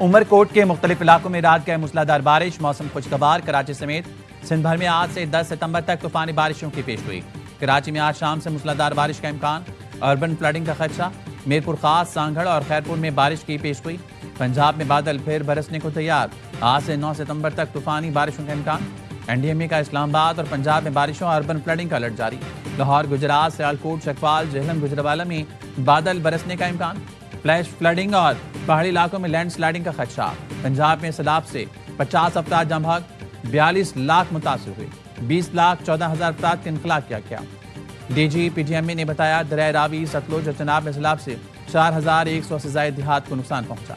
उमरकोट के मुख्तलिफ इलाकों में रात गए मूसलाधार बारिश, मौसम खुशगवार। कराची समेत सिंध भर में आज से 10 सितंबर तक तूफानी बारिशों की पेश हुई। कराची में आज शाम से मूसलाधार बारिश का इम्कान, अर्बन फ्लडिंग का खदशा। मीरपुर खास, सांगड़ और खैरपुर में बारिश की पेश हुई। पंजाब में बादल फिर बरसने को तैयार, आज से 9 सितंबर तक तूफानी बारिशों का इम्कान। एनडीएमए का इस्लामाबाद और पंजाब में बारिशों और अर्बन फ्लडिंग का अलर्ट जारी। लाहौर, गुजरात, सियालकोट, चकवाल, जेहलम, गुजरावाला में बादल बरसने का इम्कान। फ्लैश फ्लडिंग और पहाड़ी इलाकों में लैंड स्लाइडिंग का खदशा। पंजाब में सैलाब से 50 अफराद जम भाग, 42 लाख मुतासिर हुए, 20,14,000 अफराद का इनखला किया गया। डीजी पीटीएमए ने बताया दरिया रावी, सतलुज और चनाब में सैलाब से 4,100 से ज्यादा देहात को नुकसान पहुंचा।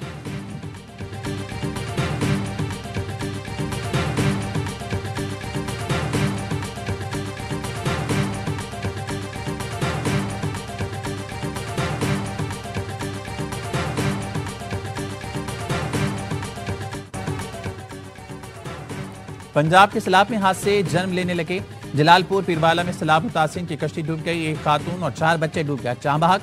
पंजाब के सैलाब में हादसे जन्म लेने लगे। जलालपुर पीरवाला में सैलाब मुतासिर की कश्ती डूब गई, एक खातून और 4 बच्चे डूब गए। चांबाग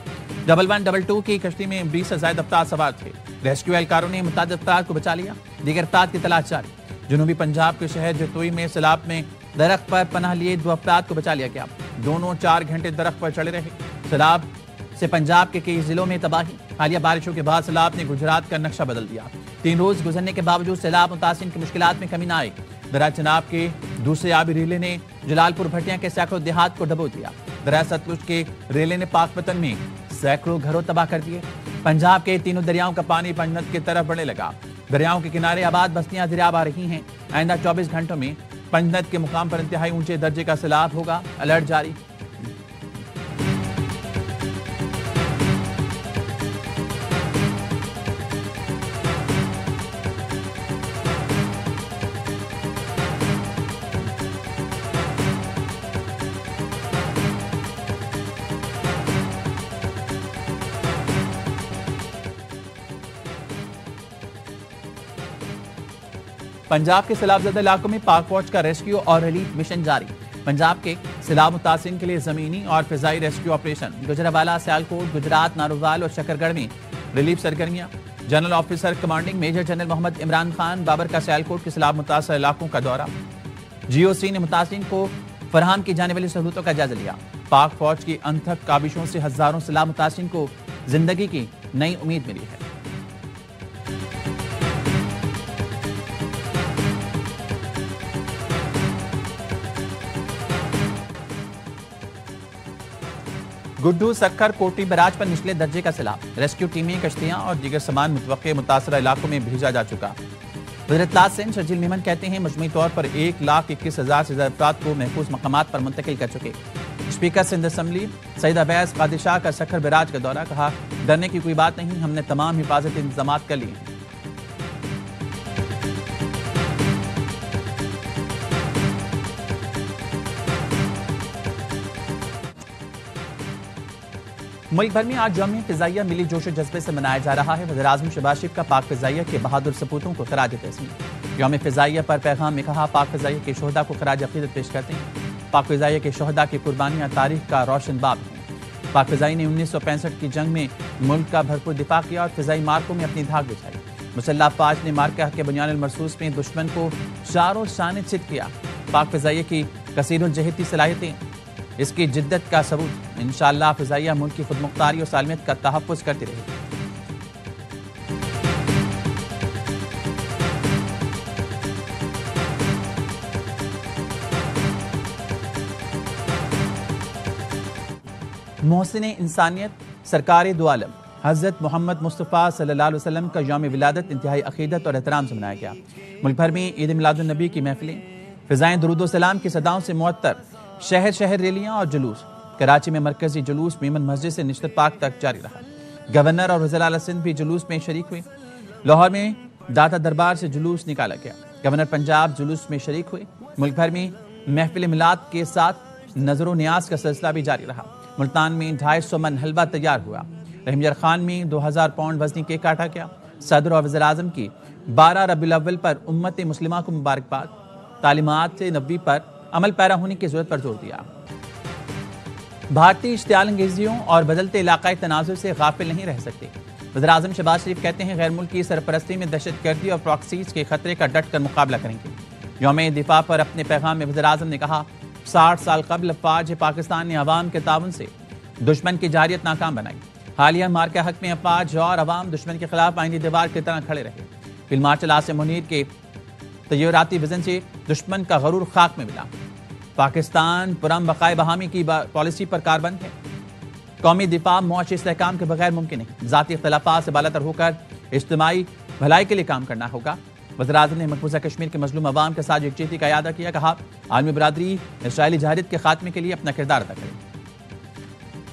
1122 की कश्ती में 20 से ज्यादा अफराद सवार थे। रेस्क्यू एहलकारों ने मुताद अफराद को बचा लिया, दीगर अफराद की तलाश जारी। जनूबी पंजाब के शहर जतोई में सैलाब में दरख्त पर पनाह लिए 2 अफराद को बचा लिया गया। दोनों 4 घंटे दरख्त पर चढ़े रहे। सैलाब से पंजाब के कई जिलों में तबाही। हालिया बारिशों के बाद सैलाब ने गुजरात का नक्शा बदल दिया। 3 रोज गुजरने के बावजूद सैलाब मुतासिर की मुश्किलात में कमी न आई। दरिया चनाब के दूसरे आबी रेले ने जलालपुर भटिया के सैकड़ों देहात को डबो दिया। दरिया सतलुज के रेले ने पाकपतन में सैकड़ों घरों तबाह कर दिए। पंजाब के तीनों दरियाओं का पानी पंजनत की तरफ बढ़ने लगा। दरियाओं के किनारे आबाद बस्तियां दरियाब आ रही हैं। आइंदा 24 घंटों में पंजनत के मुकाम पर इंतहाई ऊंचे दर्जे का सैलाब होगा, अलर्ट जारी। पंजाब के सैलाबजदा इलाकों में पाक फौज का रेस्क्यू और रिलीफ मिशन जारी। पंजाब के सैलाब मुतासिर के लिए जमीनी और फिजाई रेस्क्यू ऑपरेशन। गुजरावाला, सियालकोट, गुजरात, नारोवाल और शकरगढ़ में रिलीफ सरगर्मियां। General officer commanding major general Mohammad Imran Khan Babar का सियालकोट के सैलाब मुतासर इलाकों का दौरा। जीओसी ने मुतासिर को फराहम की जाने वाली सहूलतों का जायजा लिया। पाक फौज की अनथक काबिशों से हजारों सैलाब मुतासिर को जिंदगी की नई उम्मीद मिली है। गुड्डू, सक्कर, कोटी बराज पर निचले दर्जे का सैलाब। रेस्क्यू टीमें, कश्तियां और दीगर सामान मुतवक्के मुतासरा इलाकों में भेजा जा चुका। वज़ीर-ए-इत्तलात सिंध शर्जील मेमन कहते हैं मजमूई तौर पर 1,21,000 से ज्यादा अफराद को महफूज मकामात पर मुंतकिल कर चुके। स्पीकर सिंध असम्बली सईद अवैस कादिर शाह का सक्कर बराज का दौरा। कहा डरने की कोई बात नहीं, हमने तमाम हिफाजती इंतजाम कर लिए हैं। मुल्क भर में आज यौम फिजाइया मिली जोश जज्बे से मनाया जा रहा है। वज़ीर-ए-आज़म शहबाज शरीफ का पाक फिजाइया के बहादुर सपूतों को खराज तहसीन। यौम फिजाइया पर पैगाम में कहा पाक फिजाइया के शोहदा को खराज अकीदत पेश करते हैं। पाक फिजाइया के शोहदा की कुर्बानियां तारीख का रोशन बाब हैं। पाक फिजाई ने 1965 की जंग में मुल्क का भरपूर दिफा किया और फिजाई मार्कों में अपनी धाक बिछाई। मुसल्लह अफवाज ने मार्का के बुनियान मरसूस में दुश्मन को चारों शाने चित किया। पाक फिजाइया की कसीरुल जहती सलाहियतें इसकी जिद्दत का सबूत। इंशाअल्लाह फिजाइया मुल्क की खुदमुख्तारी और सालमियत का तहफ़्फ़ुज़ करती रहेगी। मोहसिन इंसानियत सरकार दो आलम हज़रत मोहम्मद मुस्तफ़ा सल्लल्लाहु अलैहि वसल्लम का यौम विलादत इंतहाई अक़ीदत और एहतराम से मनाया गया। मुल्क भर में ईद मिलादुन नबी की महफिलें, फ़िज़ाएँ दुरूद व सलाम की सदाओं से मुअत्तर, शहर शहर रैलियां और जुलूस। कराची में मरकजी जुलूस मीमन मस्जिद से निश्तर पाक तक जारी रहा। गवर्नर और वज़ीर आला सिंध भी जुलूस में शरीक हुए। लाहौर में दाता दरबार से जुलूस निकाला गया। गवर्नर पंजाब जुलूस में शरीक हुए। मुल्क भर में महफिल मिलाद के साथ नजर न्याज का सिलसिला भी जारी रहा। मुल्तान में 250 मन हलवा तैयार हुआ। रहीमजर खान में 2000 पाउंड वजनी केक काटा गया। सदर और वज़ीर आज़म की 12 रबीउल अव्वल पर उम्मत मुस्लिमा को मुबारकबाद। तालीमात नबी पर अमल पैरा होने की जरूरत पर जोर दिया। भारतीय इश्तियाल अंगेजियों और बदलते इलाकाई तनाजुर से गाफिल नहीं रह सकते। वज़ीर-ए-आज़म शहबाज शरीफ कहते हैं गैर मुल्की सरपरस्ती में दहशतगर्दी और प्रॉक्सीज के खतरे का डट कर मुकाबला करेंगे। यौम दिफा पर अपने पैगाम में वज़ीर-ए-आज़म ने कहा 60 साल कबल अफवाज पाकिस्तान ने अवाम के ताउन से दुश्मन की जारियत नाकाम बनाई। हालिया मार्का हक में अफवाज और अवाम दुश्मन के खिलाफ आईनी दीवार की तरह खड़े रहे। फील्ड मार्शल आसिम मुनीर के तैयाराती विजन से दुश्मन का गरूर खाक में मिला। पाकिस्तान पुरम बकाए बहामी की पॉलिसी पर कारबंद है। कौमी दिफा मुआशी इस्तेहकाम के बगैर मुमकिन नहीं। ज़ाती इख्तलाफात से बालातर होकर इज्तिमाई भलाई के लिए काम करना होगा। वज़ीर-ए-आज़म ने मकबूजा कश्मीर के मजलूम अवाम के साथ यकजहती का इयादा किया। कहा आलमी बरादरी इसराइली जारियत के खात्मे के लिए अपना किरदार अदा करे।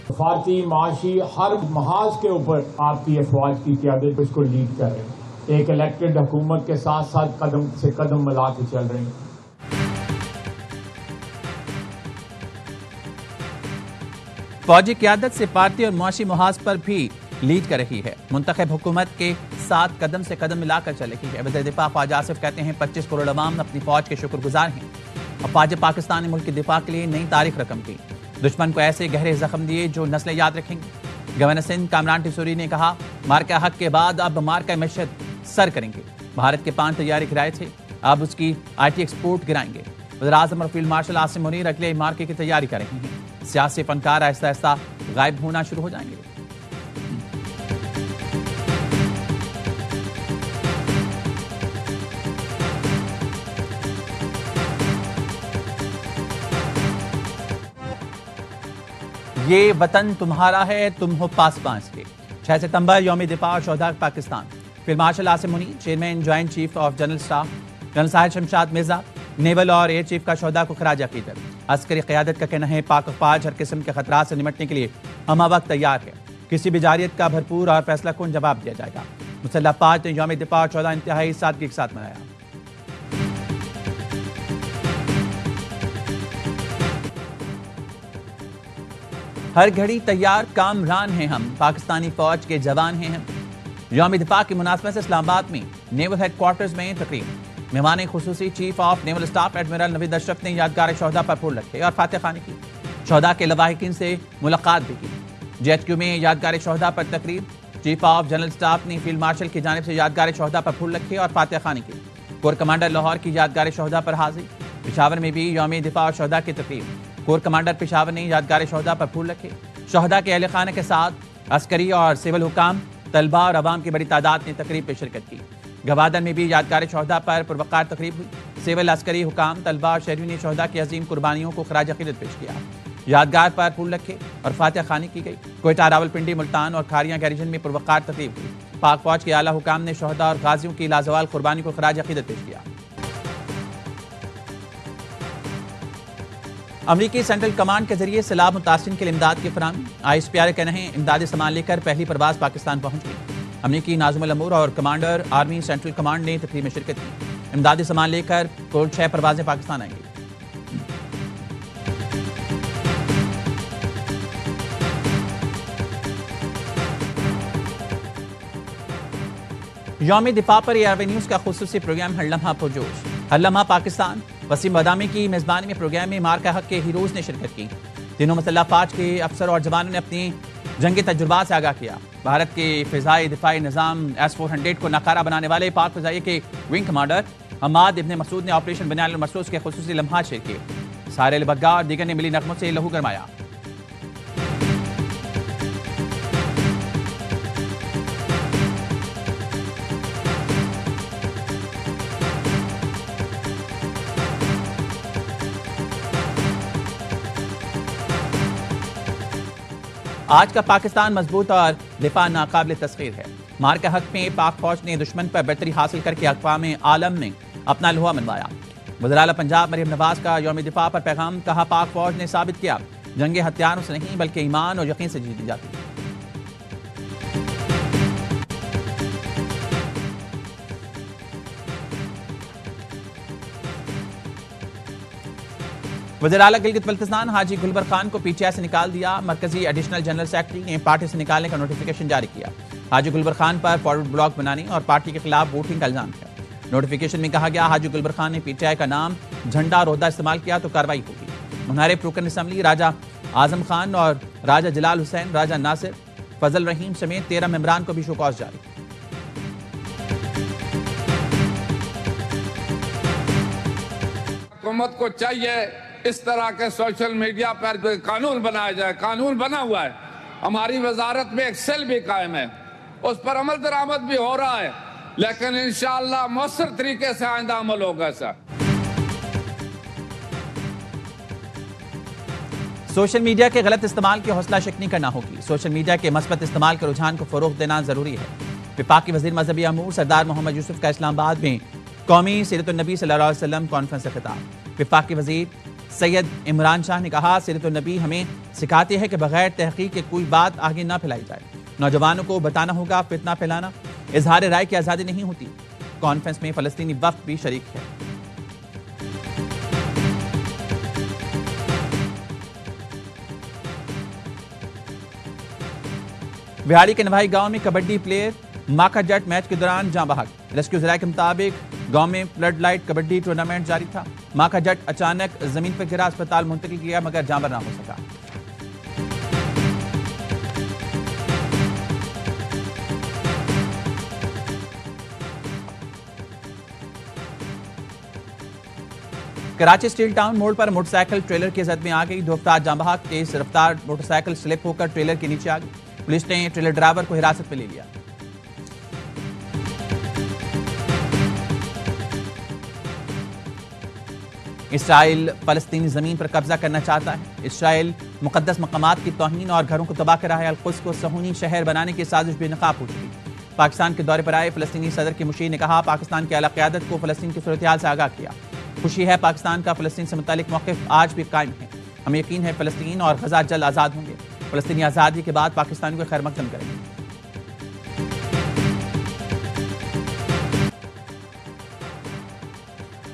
भारतीय माशी हर महाज के ऊपर आपकी अफवाज की क़यादत इसको लीड कर रहे हैं। एक इलेक्टेड हुकूमत के साथ साथ कदम से कदम मिला के चल रहे हैं। फौजी क़यादत से पार्टी और मुआशी मुहाज पर भी लीड कर रही है। मुंतखब हुकूमत के साथ कदम से कदम मिलाकर चल रही है। वज़ीर दिफा ख्वाजा आसिफ कहते हैं 25 करोड़ अवाम अपनी फौज के शुक्रगुजार हैं। अफवाज पाकिस्तान ने मुल्क के दिफा के लिए नई तारीख रकम की। दुश्मन को ऐसे गहरे जख्म दिए जो नस्लें याद रखेंगी। गवर्नर सिंध कामरान टिसूरी ने कहा मार्का हक के बाद अब मार्का मशहद सर करेंगे। भारत के 5 तैयारी गिराए थे, अब उसकी IT एक्सपोर्ट गिराएंगे। वज़ीर-ए-आज़म और फील्ड मार्शल आसिम मुनीर अगले मार्के की तैयारी कर रहे हैं। सियासी फनकार आहिस्ता आहिस्ता गायब होना शुरू हो जाएंगे। ये वतन तुम्हारा है, तुम हो पासबां के। 6 सितंबर यौम दिफा और शोहदा Pakistan. Field marshal Asim Munir, chairman joint chief of general staff general Sahir Shamshad Mirza, naval और एयर चीफ का शोहदा को खराज अकीदत। अस्करी क़यादत का कहना है पाक अफवाज हर किस्म के खतरात से निपटने के लिए हम वक्त तैयार है। किसी भी जारियत का भरपूर और फैसला कुन जवाब दिया जाएगा। मुसल्लह अफवाज ने यौम दिफा और शोहदा इंतहाई सादगी के साथ मनाया। हर घड़ी तैयार कामरान हैं हम, पाकिस्तानी फौज के जवान हैं हम। यौम दिफा की मुनासबत से इस्लामाबाद में नेवल हेडक्वार्टर्स में तकरीब। मेहमान खुसूसी chief of naval staff admiral Naveed Ashraf ने यादगार शोहदा पर फूल रखे और फातह खानी की। शोहदा के लवाहिकीन से मुलाकात भी की। JHQ में यादगार शोहदा पर तकरीब। चीफ ऑफ जनरल स्टाफ ने फील्ड मार्शल की जानिब से यादगार शोहदा पर फूल रखे और फातह खानी की। कोर कमांडर लाहौर की यादगार शोहदा पर हाजिर। पेशावर में भी यौम दिफा और शोहदा की तकरीब। कोर कमांडर पेशावर ने यादगार शोहदा पर फूल रखे। शोहदा के अहल खाना के साथ अस्करी और सिविल हुकाम, तलबा और अवाम की बड़ी तादाद ने तकरीब में शिरकत की। गवादर में भी यादगार शोहदा पर पुरवकार तकरीब हुई। सिविल, अस्करी, हुकाम, तलबा और शहरियों ने शोहदा की अजीम कुर्बानियों को खराज अकीदत पेश किया। यादगार पर फूल रखे और फातह खानी की गई। कोयटा, रावलपिंडी, मुल्तान और खारियां गैरिजन में पुरवकार तकरीब हुई। पाक फौज के आला हुकाम ने शोहदा और गाजियों की लाजवाल कुर्बानी को खराज अकीदत पेश किया। अमरीकी सेंट्रल कमांड के जरिए सैलाब मुतासिरीन के लिए इमदाद की फराहमी। ISPR का कहना है इमदादी सामान लेकर पहली परवाज पाकिस्तान पहुंच गई। अमरीकी नाज़िमुल अमूर और कमांडर आर्मी सेंट्रल कमांड ने तकरीब में शिरकत की। इमदादी सामान लेकर कुल 6 परवाजें पाकिस्तान आएंगी। यौम दिफा पर ARV न्यूज़ का खुसूसी प्रोग्राम हर लम्हा पुरजोश। हर लम्हा पाकिस्तान। वसीम बदामी की मेजबानी में प्रोग्राम में मार्का हक के हीरोज ने शिरकत की। तीनों मुसल्लह अफवाज के अफसर और जवानों ने अपनी जंगी तजुर्बात से आगाह किया। भारत के फिजाई दिफाई निज़ाम S-400 को नकारा बनाने वाले पाक फिजाई के विंग कमांडर हमाद इब्न मसूद ने ऑपरेशन बनियान मसरूस के खुसूसी लम्हा शेयर किए। सारे बग्गा और दीगर ने मिली नगमों से लहू गरमाया। आज का पाकिस्तान मजबूत और दिफा नाकाबिल तस्खीर है। मार्का हक में पाक फौज ने दुश्मन पर बेहतरी हासिल करके अक़वाम आलम में अपना लोहा मनवाया। वज़ीर आला पंजाब मरियम नवाज का यौम दिफा पर पैगाम। कहा पाक फौज ने साबित किया जंगे हथियारों से नहीं बल्कि ईमान और यकीन से जीती जाती है। वज़ीर आला गिलगित बल्तिस्तान हाजी गुलबर खान को PTI से निकाल दिया। मरकजी एडिशनल जनरल सेक्रेटरी ने पार्टी से निकालने का नोटिफिकेशन जारी किया। हाजी गुलबर खान पर फॉरवर्ड ब्लॉक बनाने और पार्टी के खिलाफ वोटिंग का इल्जाम है। नोटिफिकेशन में कहा गया हाजी गुलबर खान ने PTI का नाम, झंडा और ओहदा इस्तेमाल किया तो कार्रवाई होगी। मुनारिफ रुकन असम्बली राजा आजम खान और राजा जलाल हुसैन, राजा नासिर, फजल रहीम समेत 13 मेंबरान को भी शोकॉज जारी। हुकूमत को चाहिए इस तरह के सोशल मीडिया पर कोई कानून बनाया जाए। कानून बना हुआ है, हमारी वजारत में एक सेल भी कायम है, उस पर अमल दरामद भी हो रहा है, लेकिन इंशाअल्लाह मौसर तरीके से आइंदा अमल होगा। सर, सोशल मीडिया के गलत इस्तेमाल की हौसला शिकनी करना होगी। सोशल मीडिया के मस्बत इस्तेमाल के रुझान को फरोग देना जरूरी है। विफाकी वजीर मजहबी अमूर सरदार मोहम्मद यूसुफ का इस्लामाबाद में कौमी सीरतुन्नबी सल्लल्लाहु अलैहि वसल्लम कॉन्फ्रेंस से खिताब। विफाकी वजीर सैयद इमरान शाह ने कहा, सीरतुन्नबी हमें सिखाती है कि बगैर तहकीक के कोई बात आगे ना फैलाई जाए। नौजवानों को बताना होगा फितना फैलाना इजहार राय की आज़ादी नहीं होती। कॉन्फ्रेंस में फलस्तीनी वफ्द भी शरीक है। बिहाड़ी के नवाही गांव में कबड्डी प्लेयर माखा जट मैच के दौरान जाँ बहक। रेस्क्यू जराये के मुताबिक गांव में फ्लड लाइट कबड्डी टूर्नामेंट जारी था। माखा जट अचानक जमीन पर गिरा, अस्पताल मुंतकिल किया मगर जाँबर ना हो सका। कराची स्टील टाउन मोड़ पर मोटरसाइकिल ट्रेलर की जद में आ गई। दो अफराद जाँ बहक। तेज रफ्तार मोटरसाइकिल स्लिप होकर ट्रेलर के नीचे आ गई। पुलिस ने ट्रेलर ड्राइवर को हिरासत में ले लिया। इसराइल फलस्तीनी जमीन पर कब्जा करना चाहता है। इसराइल मुकद्दस मकामात की तौहीन और घरों को तबाह कर रहा है। अल-कुद्स को सहूनी शहर बनाने की साजिश बेनकाब हो चुकी। पाकिस्तान के दौरे पर आए फलस्तीनी सदर के मुशीर ने कहा, पाकिस्तान की आला क़यादत को फलस्तीन की सूरत-ए-हाल से आगाह किया। खुशी है पाकिस्तान का फलस्तीन से मुतालिक मौक़िफ़ आज भी कायम है। हमें यकीन है फलस्तीन और गजा जल्द आज़ाद होंगे। फलस्तीनी आज़ादी के बाद पाकिस्तानियों को खैर मकदम करेंगे।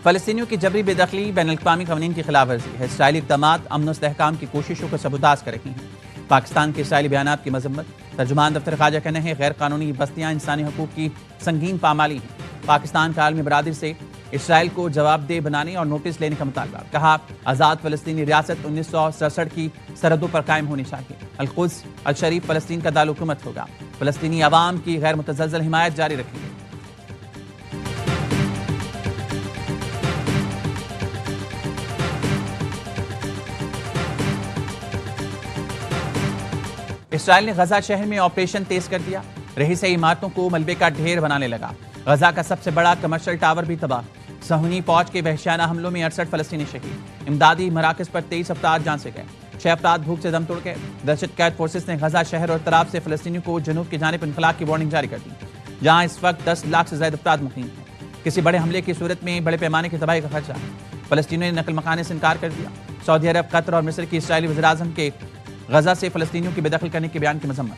फलस्तीनियों की जबरी बेदखली बैनुल-अक़वामी क़वानीन की खिलाफ वर्जी है। इसराइली इक़दामात अमन और इस्तेहकाम की कोशिशों को सबूताज कर रही हैं। पाकिस्तान के इसराइली बयानात की मजम्मत। तर्जुमान दफ्तर ख़ारजा कहने हैं, गैर कानूनी बस्तियाँ इंसानी हकूक़ की संगीन पामाली हैं। पाकिस्तान का आलमी बरादरी से इसराइल को जवाबदेह बनाने और नोटिस लेने का मुतालबा। कहा, आज़ाद फलस्तीनी रियासत 1967 की सरहदों पर कायम होनी चाहिए। अल-कुद्स अल-शरीफ फलस्तीन का दारुल-हुकूमत होगा। फलस्तीनी अवाम की गैर मुतज़लज़ल हिमायत जारी रखेंगे। इसराइल ने गजा शहर में ऑपरेशन तेज कर दिया। रही से इमारतों को मलबे का ढेर बनाने लगा। गजा का सबसे बड़ा कमर्शियल टावर भी तबाह। सहूनी फौज के वहशियाना हमलों में 68 फलस्तीनी शहीद। इमदादी मराकज पर 23 अफराद जान से गए। 6 अफराद भूख से दम तोड़ गए। दहशत कैद फोर्सेस ने गजा शहर और तराब से फलस्तीनियों को जनूब की जानिब इनकलाब की वार्निंग जारी कर दी, जहां इस वक्त 10 लाख से ज्यादा अफराद मुकीम हैं। किसी बड़े हमले की सूरत में बड़े पैमाने की तबाही का खर्चा है। फलस्तीनियों ने नकल मकाने से इनकार कर दिया। सऊदी अरब, कतर और मिस्र की इसराइली वज़ीर-ए-आज़म के गजा से फलस्तीनियों की बेदखल करने के बयान की मजम्मत।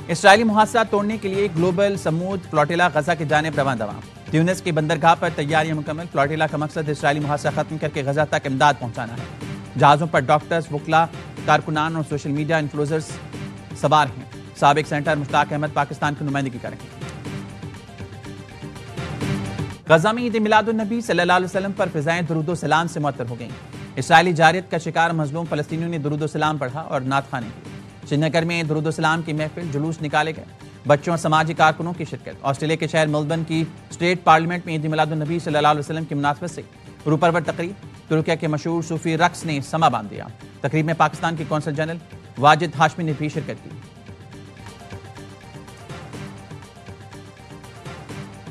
इसराइली मुहासरा तोड़ने के लिए ग्लोबल समूद फ्लोटिला गजा की जानिब रवां दवा। ट्यूनिस की बंदरगाह पर तैयारियां मुकम्मल। फ्लोटिला का मकसद इसराइली मुहासरा खत्म करके गजा तक इमदाद पहुंचाना है। जहाजों पर डॉक्टर्स, वकला, कारकुनान और सोशल मीडिया इन्फ्लुएंसर्स सवार हैं। साबिक सेनेटर मुश्ताक अहमद पाकिस्तान की नुमाइंदगी करेंगे। गजा में ईद मिलादुन्नबी सल्लल्लाहु अलैहि वसल्लम पर फिजाएं दुरूदो सलाम से मुअत्तर हो गईं। इसराइली जारियत का शिकार मजलूम फलस्तीनियों ने दुरूदो सलाम पढ़ा और नात खाने की। श्रीनगर में दुरूदो सलाम की महफिल, जुलूस निकाले गए। बच्चों और समाजी कारकुनों की शिरकत। ऑस्ट्रेलिया के शहर मेलबर्न की स्टेट पार्लियामेंट में ईद मिलादुन्नबी सल्लल्लाहु अलैहि वसल्लम की मुनासबत से रूपरवर तकरीब। तुर्किया के मशहूर सूफी रक्स ने समा बांध दिया। तकरीब में पाकिस्तान के कौंसल जनरल वाजिद हाशमी ने भी शिरकत की।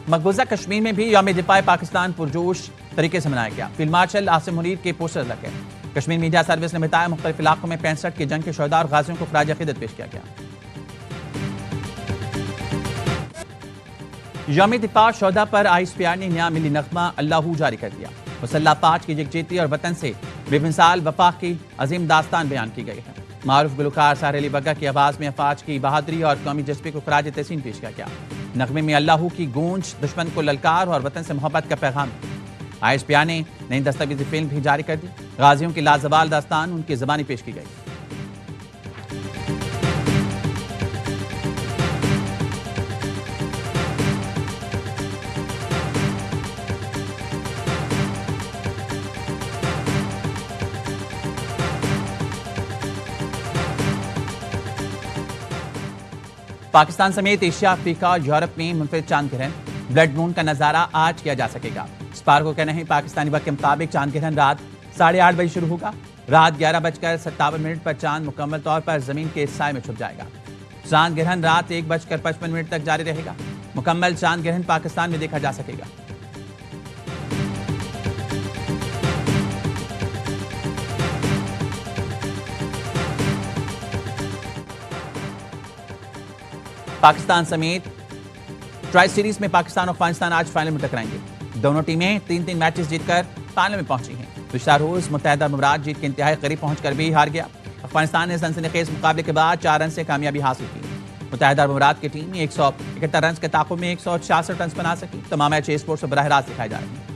मकबूजा कश्मीर में भी यौम दिफाए पाकिस्तान पुरजोश तरीके से मनाया गया। फील्ड मार्शल आसिम मुनीर के पोस्टर लगे। कश्मीर मीडिया सर्विस ने बताया, मुख्तलिफ इलाकों में 65 के जंग के शहदा और गाजियों को खराज अकीदत पेश किया गया। यौम दिफा शहदा पर ISPR ने नया मिली नगमा अल्लाहू जारी कर दिया। मुसल्ला पाच की यकजहती और वतन से बेमिसाल वफा की अजीम दास्तान बयान की गई है। मारूफ गुलकार साहिर अली बग्गा की आवाज में अफवाज की बहादुरी और कौमी जज्बे को खराज तहसीन पेश किया गया। नगमे में अल्लाहू की गूंज, दुश्मन को ललकार और वतन से मोहब्बत का पैगाम। ISPR ने नई दस्तावेजी फिल्म भी जारी कर दी। गाजियों की लाजवाल दास्तान उनकी ज़बानी पेश की गई। पाकिस्तान समेत एशिया, अफ्रीका और यूरोप में मुनफरिद चांद ग्रहण, ब्लड मून का नजारा आज किया जा सकेगा। स्पार को कहना है पाकिस्तानी वक्त के मुताबिक चांद ग्रहण रात 8:30 बजे शुरू होगा। रात 11:57 पर चांद मुकम्मल तौर पर जमीन के साए में छुप जाएगा। चांद ग्रहण रात 1:55 तक जारी रहेगा। मुकम्मल चांद ग्रहण पाकिस्तान में देखा जा सकेगा। पाकिस्तान समेत ट्राई सीरीज में पाकिस्तान और अफगानिस्तान आज फाइनल में टकराएंगे। दोनों टीमें 3-3 मैचेस जीतकर फाइनल में पहुंची हैं। पिछला रोज मुत्तहिदा अरब अमीरात जीत के इंतहाई करीब पहुंचकर भी हार गया। अफगानिस्तान ने सनसनीखेज मुकाबले के बाद 4 रन से कामयाबी हासिल की। मुत्तहिदा अरब अमीरात की टीम 171 रन के ताक़ुब में 166 रन बना सकी। तमाम मैच स्पोर्ट्स पर बराह रास्त दिखाए जा रहे हैं।